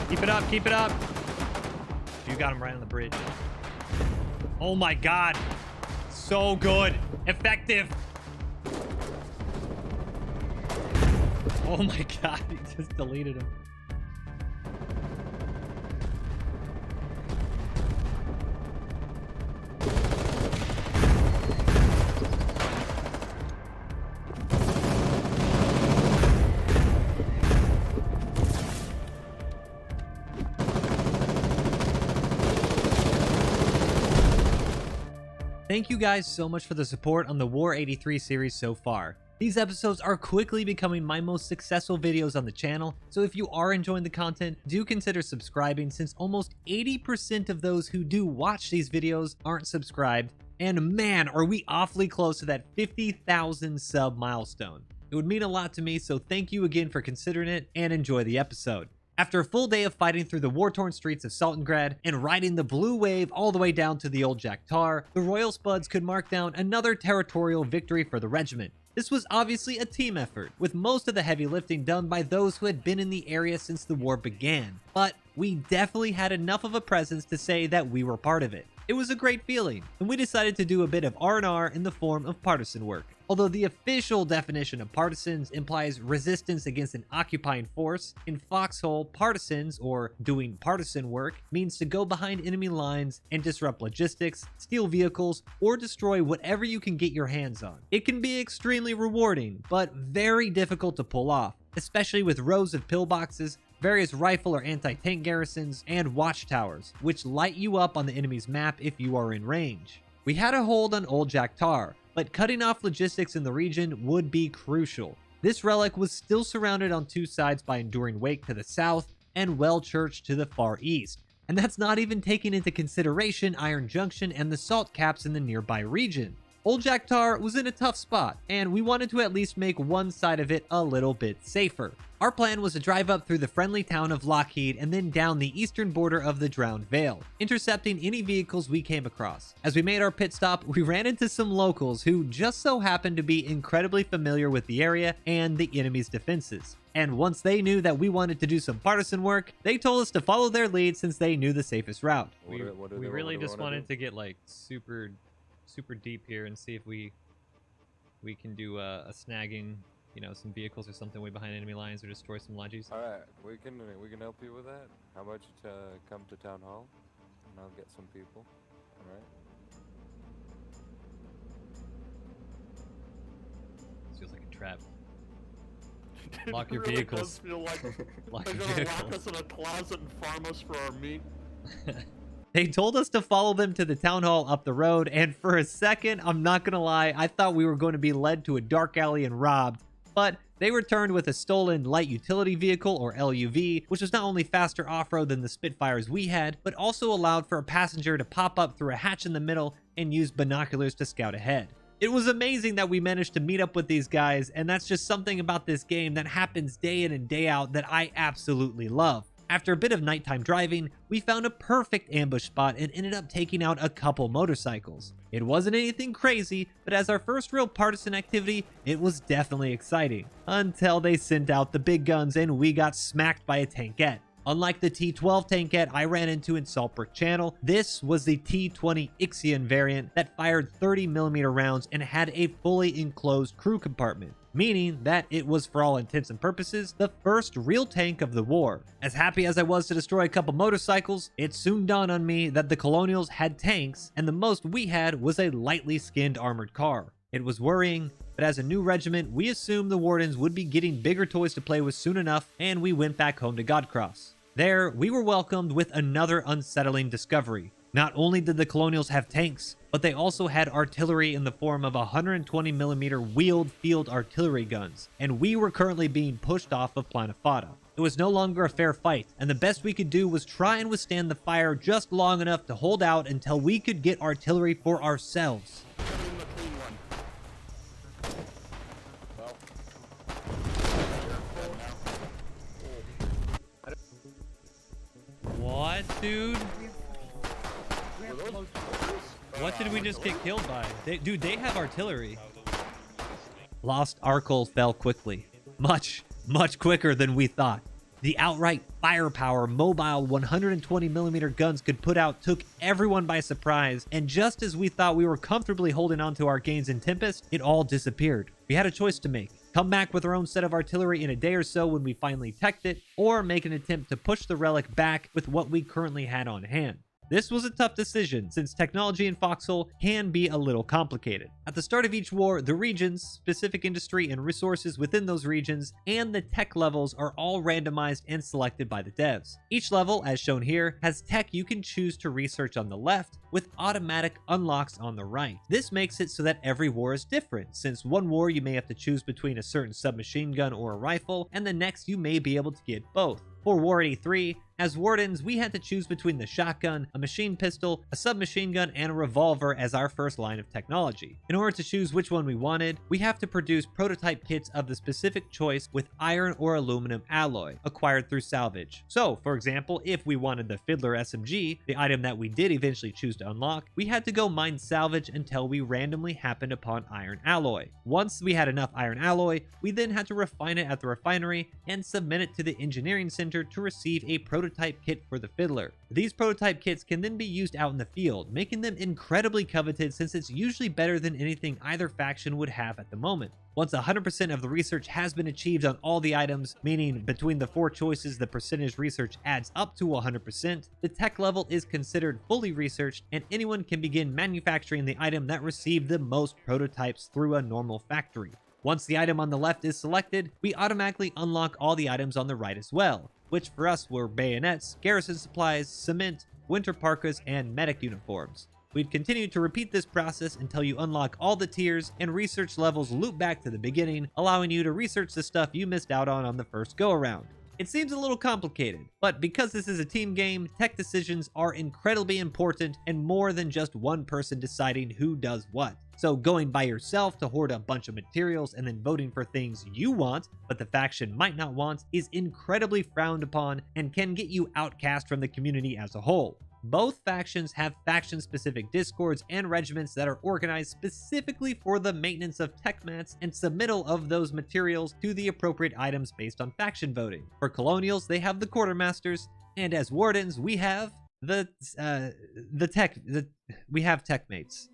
Keep it up. Keep it up. You got him right on the bridge. Oh my God. So good. Effective. Oh my God. He just deleted him. Thank you guys so much for the support on the War 83 series so far. These episodes are quickly becoming my most successful videos on the channel, so if you are enjoying the content, do consider subscribing since almost 80% of those who do watch these videos aren't subscribed, and man, are we awfully close to that 50,000 sub milestone. It would mean a lot to me, so thank you again for considering it, and enjoy the episode. After a full day of fighting through the war-torn streets of Saltingrad and riding the blue wave all the way down to the old Jack Tar, the Royal Spuds could mark down another territorial victory for the regiment. This was obviously a team effort, with most of the heavy lifting done by those who had been in the area since the war began, but we definitely had enough of a presence to say that we were part of it. It was a great feeling, and we decided to do a bit of R&R in the form of partisan work. Although the official definition of partisans implies resistance against an occupying force, in Foxhole, partisans, or doing partisan work, means to go behind enemy lines and disrupt logistics, steal vehicles, or destroy whatever you can get your hands on. It can be extremely rewarding, but very difficult to pull off, especially with rows of pillboxes, various rifle or anti-tank garrisons, and watchtowers, which light you up on the enemy's map if you are in range. We had a hold on Old Jack Tar, but cutting off logistics in the region would be crucial. This relic was still surrounded on two sides by Enduring Wake to the south and Well Church to the far east, and that's not even taking into consideration Iron Junction and the salt caps in the nearby region. Old Jack Tar was in a tough spot, and we wanted to at least make one side of it a little bit safer. Our plan was to drive up through the friendly town of Lockheed and then down the eastern border of the Drowned Vale, intercepting any vehicles we came across. As we made our pit stop, we ran into some locals who just so happened to be incredibly familiar with the area and the enemy's defenses. And once they knew that we wanted to do some partisan work, they told us to follow their lead since they knew the safest route. We really just wanted to get like super deep here and see if we can do a snagging, you know, some vehicles or something way behind enemy lines or destroy some lodges. All right, we can help you with that. How about you come to town hall, and I'll get some people. All right. This feels like a trap. Lock your vehicles. It really does feel like Lock they're your gonna vehicles. lock us in a closet and farm us for our meat. They told us to follow them to the town hall up the road, and for a second, I'm not gonna lie, I thought we were going to be led to a dark alley and robbed, but they returned with a stolen light utility vehicle, or LUV, which was not only faster off-road than the Spitfires we had, but also allowed for a passenger to pop up through a hatch in the middle and use binoculars to scout ahead. It was amazing that we managed to meet up with these guys, and that's just something about this game that happens day in and day out that I absolutely love. After a bit of nighttime driving, we found a perfect ambush spot and ended up taking out a couple motorcycles. It wasn't anything crazy, but as our first real partisan activity, it was definitely exciting. Until they sent out the big guns and we got smacked by a tankette. Unlike the T-12 tankette I ran into in Saltbrook Channel, this was the T-20 Ixion variant that fired 30mm rounds and had a fully enclosed crew compartment, meaning that it was, for all intents and purposes, the first real tank of the war. As happy as I was to destroy a couple motorcycles, it soon dawned on me that the Colonials had tanks, and the most we had was a lightly skinned armored car. It was worrying, but as a new regiment, we assumed the Wardens would be getting bigger toys to play with soon enough, and we went back home to Godcross. There, we were welcomed with another unsettling discovery. Not only did the Colonials have tanks, but they also had artillery in the form of 120mm wheeled field artillery guns, and we were currently being pushed off of Planafada. It was no longer a fair fight, and the best we could do was try and withstand the fire just long enough to hold out until we could get artillery for ourselves. What, dude? What did we just get killed by? Dude, they have artillery. Lost Arkle fell quickly. Much quicker than we thought. The outright firepower mobile 120mm guns could put out took everyone by surprise, and just as we thought we were comfortably holding on to our gains in Tempest, it all disappeared. We had a choice to make. Come back with our own set of artillery in a day or so when we finally teched it, or make an attempt to push the relic back with what we currently had on hand. This was a tough decision, since technology in Foxhole can be a little complicated. At the start of each war, the regions, specific industry, and resources within those regions, and the tech levels are all randomized and selected by the devs. Each level, as shown here, has tech you can choose to research on the left, with automatic unlocks on the right. This makes it so that every war is different, since one war you may have to choose between a certain submachine gun or a rifle, and the next you may be able to get both. For War 83, as wardens, we had to choose between the shotgun, a machine pistol, a submachine gun, and a revolver as our first line of technology. In order to choose which one we wanted, we have to produce prototype kits of the specific choice with iron or aluminum alloy, acquired through salvage. So, for example, if we wanted the Fiddler SMG, the item that we did eventually choose to unlock, we had to go mine salvage until we randomly happened upon iron alloy. Once we had enough iron alloy, we then had to refine it at the refinery and submit it to the engineering center to receive a prototype kit for the Fiddler. These prototype kits can then be used out in the field, making them incredibly coveted since it's usually better than anything either faction would have at the moment. Once 100% of the research has been achieved on all the items, meaning between the 4 choices the percentage research adds up to 100%, the tech level is considered fully researched and anyone can begin manufacturing the item that received the most prototypes through a normal factory. Once the item on the left is selected, we automatically unlock all the items on the right as well, which for us were bayonets, garrison supplies, cement, winter parkas, and medic uniforms. We'd continue to repeat this process until you unlock all the tiers and research levels loop back to the beginning, allowing you to research the stuff you missed out on the first go-around. It seems a little complicated, but because this is a team game, tech decisions are incredibly important and more than just one person deciding who does what. So going by yourself to hoard a bunch of materials and then voting for things you want, but the faction might not want, is incredibly frowned upon and can get you outcast from the community as a whole. Both factions have faction-specific discords and regiments that are organized specifically for the maintenance of tech mats and submittal of those materials to the appropriate items based on faction voting. For Colonials, they have the Quartermasters, and as Wardens, we have we have tech mates.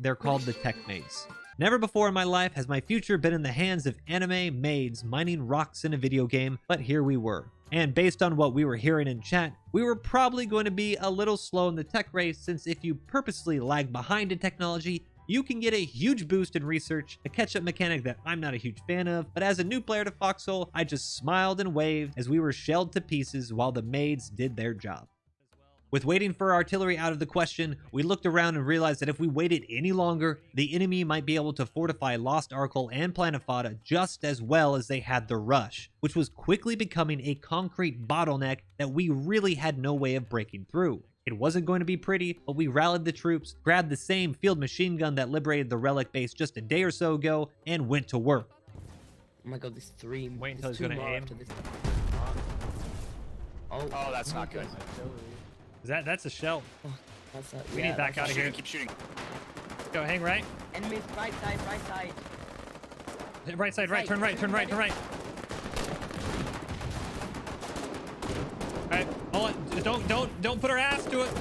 They're called the tech mates. Never before in my life has my future been in the hands of anime maids mining rocks in a video game, but here we were. And based on what we were hearing in chat, we were probably going to be a little slow in the tech race, since if you purposely lag behind in technology, you can get a huge boost in research, a catch-up mechanic that I'm not a huge fan of, but as a new player to Foxhole, I just smiled and waved as we were shelled to pieces while the maids did their job. With waiting for artillery out of the question, we looked around and realized that if we waited any longer, the enemy might be able to fortify Lost Arkle and Planet Fada just as well as they had the rush, which was quickly becoming a concrete bottleneck that we really had no way of breaking through. It wasn't going to be pretty, but we rallied the troops, grabbed the same field machine gun that liberated the relic base just a day or so ago, and went to work. Oh my god, this 3. Wait until he's gonna aim. Oh, that's not good. That's a shell. Oh, that's that. We need back out of here. Keep shooting. Go, hang right. Enemies, right side, right side. Right side, right, turn right, turn right, turn right. Alright, hold on. Don't put our ass to it.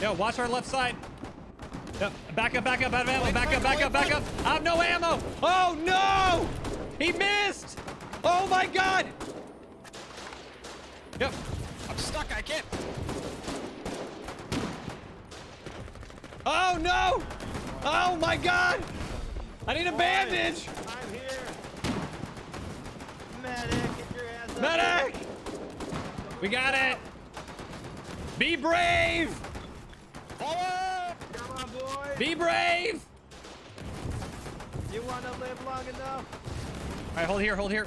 Yo, watch our left side. Yep, back up, out of ammo, back up. I have no ammo. Oh no! He missed! Oh my god! Yep. I'm stuck. I can't. Oh no! Oh my god! I need a bandage! I'm here. Medic, get your ass up. Medic! We got it! Be brave! Forward! Come on, boy. Be brave! You want to live long enough? Alright, hold here.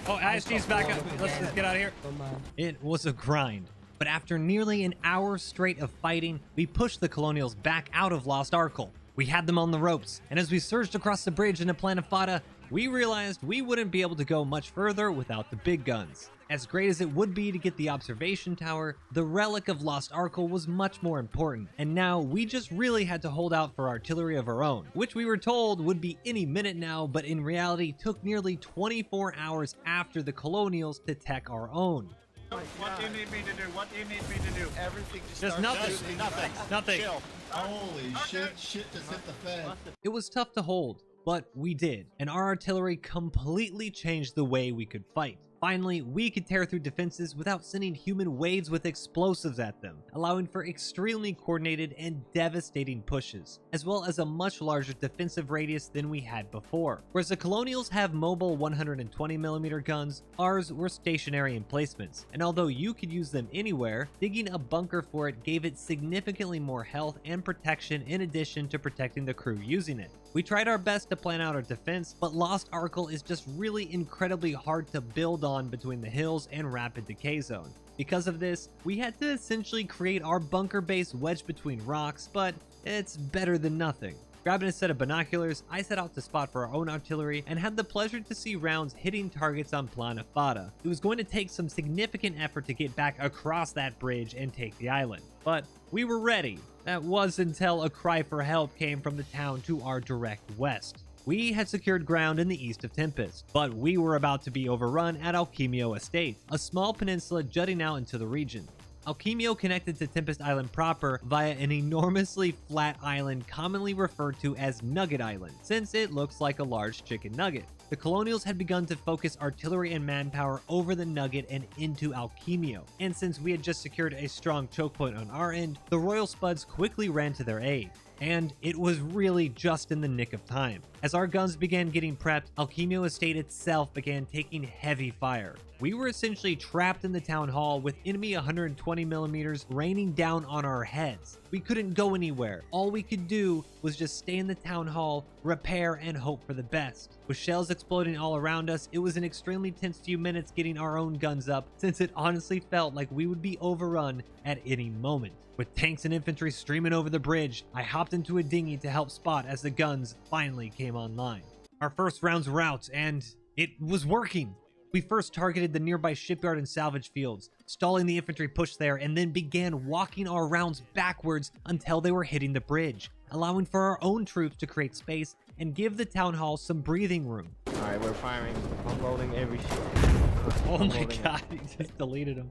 Oh, ISG's back up. Let's just get out of here. Come on. It was a grind. But after nearly an hour straight of fighting, we pushed the Colonials back out of Lost Arkle. We had them on the ropes, and as we surged across the bridge into Planet Fada, we realized we wouldn't be able to go much further without the big guns. As great as it would be to get the observation tower, the relic of lost Arkle was much more important, and now we just really had to hold out for artillery of our own, which we were told would be any minute now, but in reality took nearly 24 hours after the Colonials to tech our own. What do you need me to do? What do you need me to do? Everything just Just starts nothing. shooting. Nothing. Nothing. Chill. Holy shit, shit just hit the fan. It was tough to hold, but we did, and our artillery completely changed the way we could fight. Finally, we could tear through defenses without sending human waves with explosives at them, allowing for extremely coordinated and devastating pushes, as well as a much larger defensive radius than we had before. Whereas the Colonials have mobile 120mm guns, ours were stationary emplacements, and although you could use them anywhere, digging a bunker for it gave it significantly more health and protection in addition to protecting the crew using it. We tried our best to plan out our defense, but Lost Arkle is just really incredibly hard to build on between the hills and rapid decay zone. Because of this, we had to essentially create our bunker base wedged between rocks, but it's better than nothing. Grabbing a set of binoculars, I set out to spot for our own artillery and had the pleasure to see rounds hitting targets on Plana Fada. It was going to take some significant effort to get back across that bridge and take the island, but we were ready. That was until a cry for help came from the town to our direct west. We had secured ground in the east of Tempest, but we were about to be overrun at Alchemio Estate, a small peninsula jutting out into the region. Alchemio connected to Tempest Island proper via an enormously flat island commonly referred to as Nugget Island, since it looks like a large chicken nugget. The Colonials had begun to focus artillery and manpower over the Nugget and into Alchemio, and since we had just secured a strong choke point on our end, the Royal Spuds quickly ran to their aid. And it was really just in the nick of time. As our guns began getting prepped, Alchemio Estate itself began taking heavy fire. We were essentially trapped in the town hall with enemy 120mm raining down on our heads. We couldn't go anywhere. All we could do was just stay in the town hall, repair, and hope for the best. With shells exploding all around us, it was an extremely tense few minutes getting our own guns up, since it honestly felt like we would be overrun at any moment. With tanks and infantry streaming over the bridge, I hopped into a dinghy to help Spot as the guns finally came online. Our first rounds were out, and it was working. We first targeted the nearby shipyard and salvage fields, stalling the infantry push there, and then began walking our rounds backwards until they were hitting the bridge, allowing for our own troops to create space and give the town hall some breathing room. Alright, we're firing. Unloading every ship. Oh my god, he just deleted them.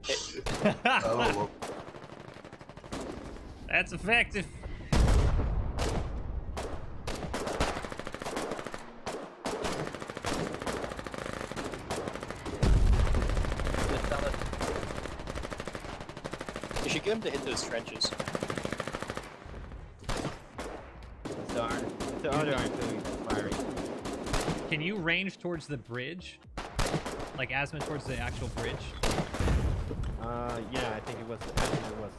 Oh, That's effective. You should get him to hit those trenches. The other artillery firing. Can you range towards the bridge? Like azimuth towards the actual bridge? Yeah, I think it was.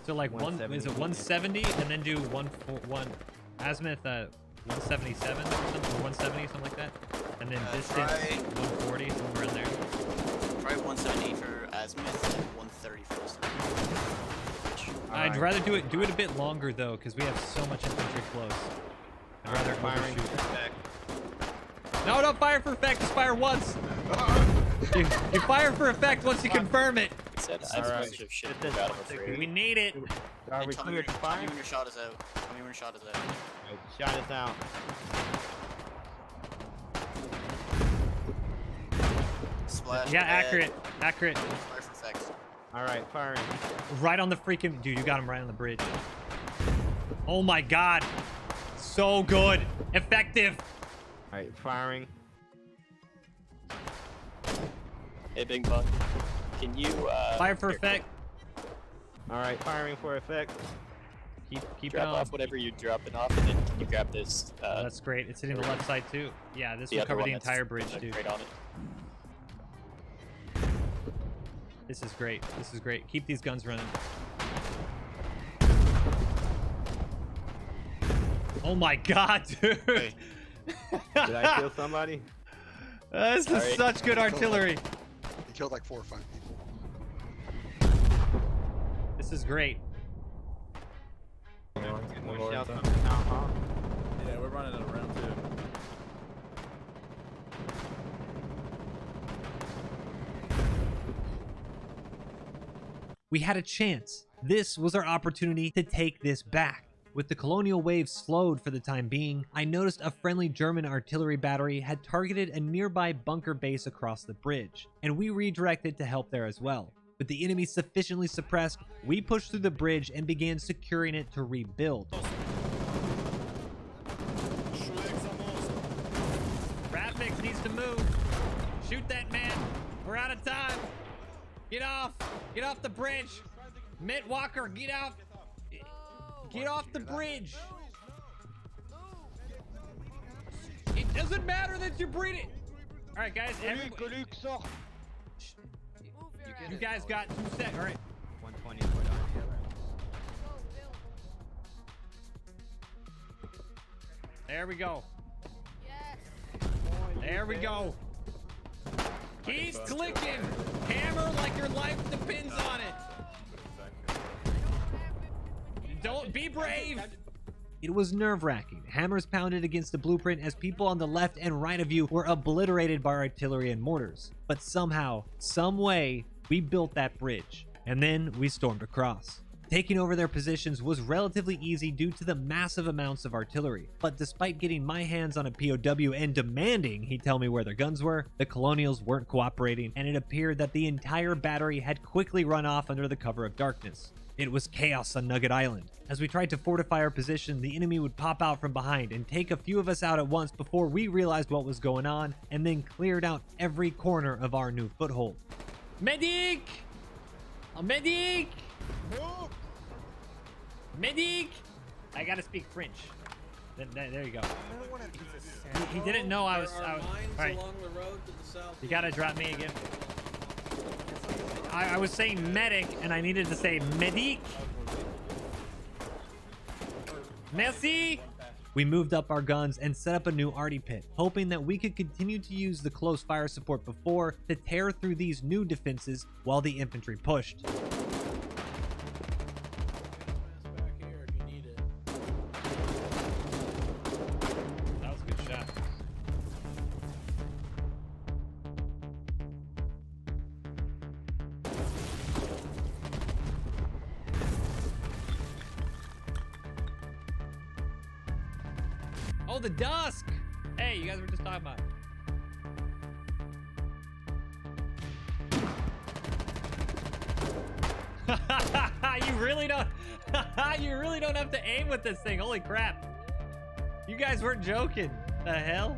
So like one, is it 170 and then do one azimuth 177 or something, or 170, something like that, and then distance 140, somewhere in there. Try 170 for azimuth and 130 for distance. I'd rather do it a bit longer though, because we have so much infantry close. I'd rather firing. overshoot. No, don't fire for effect. Just fire once. You fire for effect once you confirm it. Said I have a bunch of shit This out one of second. We free. need it. Are we Tell me cleared to when fire? your shot is out. Tell me when your shot is out. Right, shot is out. Splash. Yeah, ahead. accurate. Fire for effect. Alright, firing. Right on the freaking dude. You got him right on the bridge. Oh my god. So good. Effective. Alright, firing. Hey, Big Bug. Can you Fire for effect. Alright, firing for effect. Keep it drop on. off whatever you're dropping off, and then can you grab this? Oh, that's great. It's hitting the left side too. Yeah, this the will other cover one the that's, entire bridge, dude. Right on it. This is great. This is great. Keep these guns running. Oh my god, dude. Hey. Did I kill somebody? This is Sorry. such good artillery. he killed like 4 or 5 people. This is great. More shells from the town hall. Yeah, we're running it around too. We had a chance. This was our opportunity to take this back. With the Colonial wave slowed for the time being, I noticed a friendly German artillery battery had targeted a nearby bunker base across the bridge, and we redirected to help there as well. With the enemy sufficiently suppressed, we pushed through the bridge and began securing it to rebuild. Rapmix needs to move. Shoot that man. We're out of time. Get off. Get off the bridge. Mitt Walker, get off. Get off the bridge. It doesn't matter that you're breathing. All right, guys. You guys got 2 seconds. All right. 120 foot on There we go. There we go. Keep clicking. Hammer like your life depends on it. Don't be brave. It was nerve-wracking. Hammers pounded against the blueprint as people on the left and right of you were obliterated by artillery and mortars. But somehow, some way, we built that bridge. And then we stormed across. Taking over their positions was relatively easy due to the massive amounts of artillery. But despite getting my hands on a POW and demanding he tell me where their guns were, the Colonials weren't cooperating, and it appeared that the entire battery had quickly run off under the cover of darkness. It was chaos on Nugget Island. As we tried to fortify our position, the enemy would pop out from behind and take a few of us out at once before we realized what was going on, and then cleared out every corner of our new foothold. Medic! A medic! Medic! I gotta speak French. There you go. He didn't know I was. All right. You gotta drop me again. I was saying medic, and I needed to say medic. Merci. We moved up our guns and set up a new arty pit, hoping that we could continue to use the close fire support before to tear through these new defenses while the infantry pushed. That was a good shot. Oh, the dusk! Hey, you guys were just talking about it. You really don't you really don't have to aim with this thing. Holy crap. You guys weren't joking. The hell?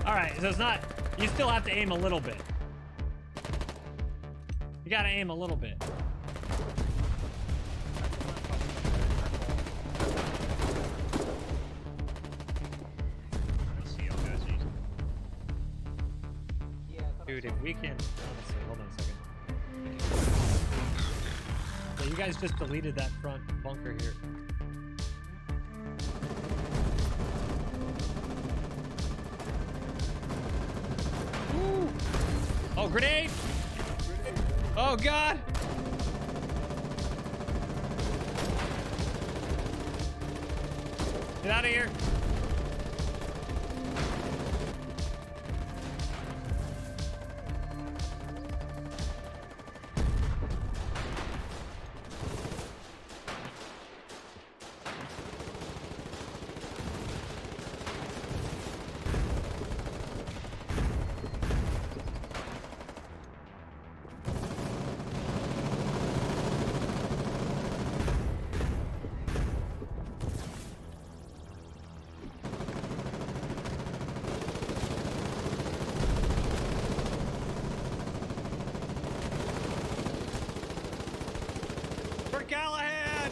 Alright, so it's not, you still have to aim a little bit. You gotta aim a little bit. Dude, if we can, honestly, hold on a second. So you guys just deleted that front bunker here. Woo! Oh, grenade! Oh God! Get out of here! Callahan!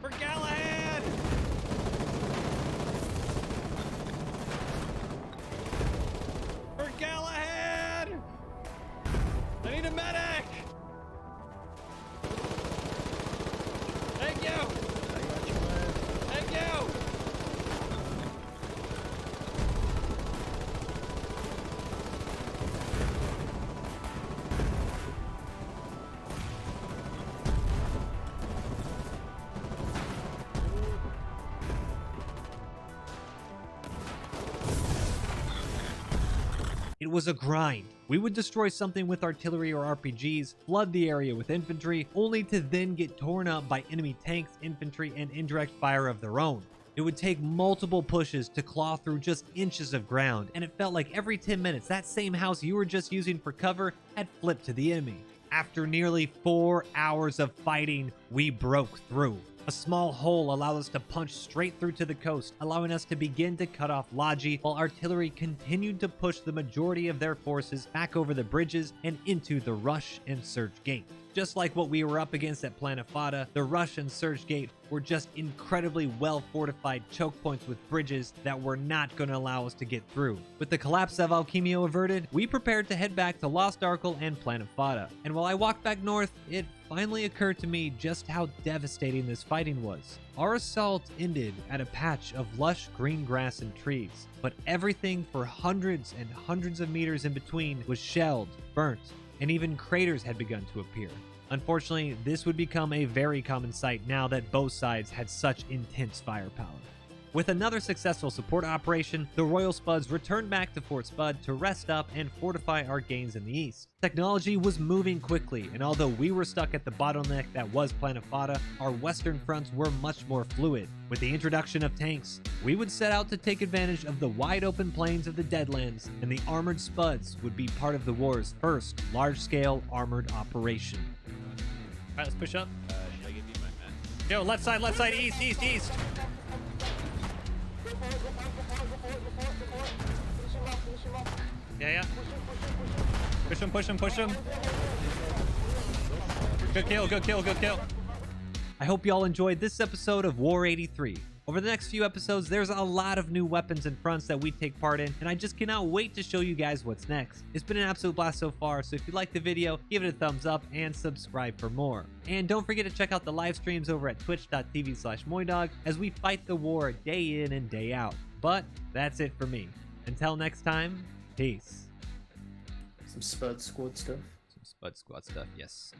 For Callahan! For Callahan! I need a medic! Thank you! Thank you! It was a grind. We would destroy something with artillery or RPGs, flood the area with infantry, only to then get torn up by enemy tanks, infantry, and indirect fire of their own. It would take multiple pushes to claw through just inches of ground, and it felt like every 10 minutes that same house you were just using for cover had flipped to the enemy. After nearly 4 hours of fighting, we broke through. A small hole allowed us to punch straight through to the coast, allowing us to begin to cut off Logi, while artillery continued to push the majority of their forces back over the bridges and into the Rush and Surge Gate. Just like what we were up against at Planet Fada, the Rush and Surge Gate were just incredibly well fortified choke points with bridges that were not going to allow us to get through. With the collapse of Alchemio averted, we prepared to head back to Lost Arkle and Planet Fada. And while I walked back north, it finally occurred to me just how devastating this fighting was. Our assault ended at a patch of lush green grass and trees, but everything for hundreds and hundreds of meters in between was shelled, burnt, and even craters had begun to appear. Unfortunately, this would become a very common sight now that both sides had such intense firepower. With another successful support operation, the Royal Spuds returned back to Fort Spud to rest up and fortify our gains in the east. Technology was moving quickly, and although we were stuck at the bottleneck that was Planet Fada, our western fronts were much more fluid. With the introduction of tanks, we would set out to take advantage of the wide open plains of the Deadlands, and the armored Spuds would be part of the war's first large-scale armored operation. Alright, let's push up. Should I give you my map? Yo, left side, east, east, east! Yeah. Push him. Good kill. I hope y'all enjoyed this episode of War 83. Over the next few episodes, there's a lot of new weapons and fronts that we take part in, and I just cannot wait to show you guys what's next. It's been an absolute blast so far, so if you liked the video, give it a thumbs up and subscribe for more. And don't forget to check out the live streams over at twitch.tv/MoiDawg as we fight the war day in and day out. But that's it for me. Until next time, peace. Some Spud Squad stuff. Some Spud Squad stuff, yes.